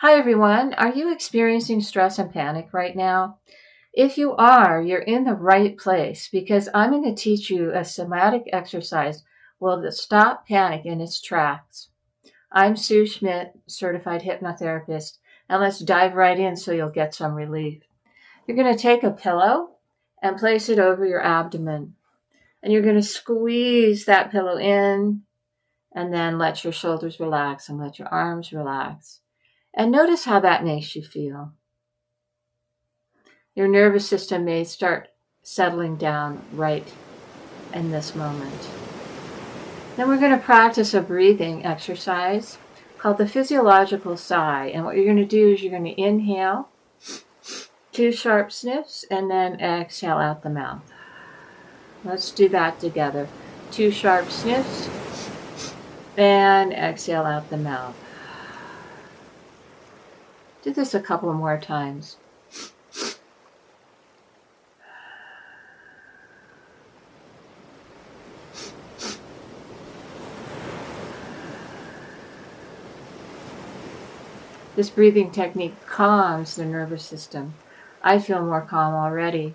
Hi, everyone. Are you experiencing stress and panic right now? If you are, you're in the right place because I'm going to teach you a somatic exercise will stop panic in its tracks. I'm Sue Schmidt, certified hypnotherapist, and let's dive right in so you'll get some relief. You're going to take a pillow and place it over your abdomen, and you're going to squeeze that pillow in and then let your shoulders relax and let your arms relax. And notice how that makes you feel. Your nervous system may start settling down right in this moment. Then we're going to practice a breathing exercise called the physiological sigh. And what you're going to do is you're going to inhale 2 sharp sniffs and then exhale out the mouth. Let's do that together. 2 sharp sniffs and exhale out the mouth. Do this a couple more times. This breathing technique calms the nervous system. I feel more calm already.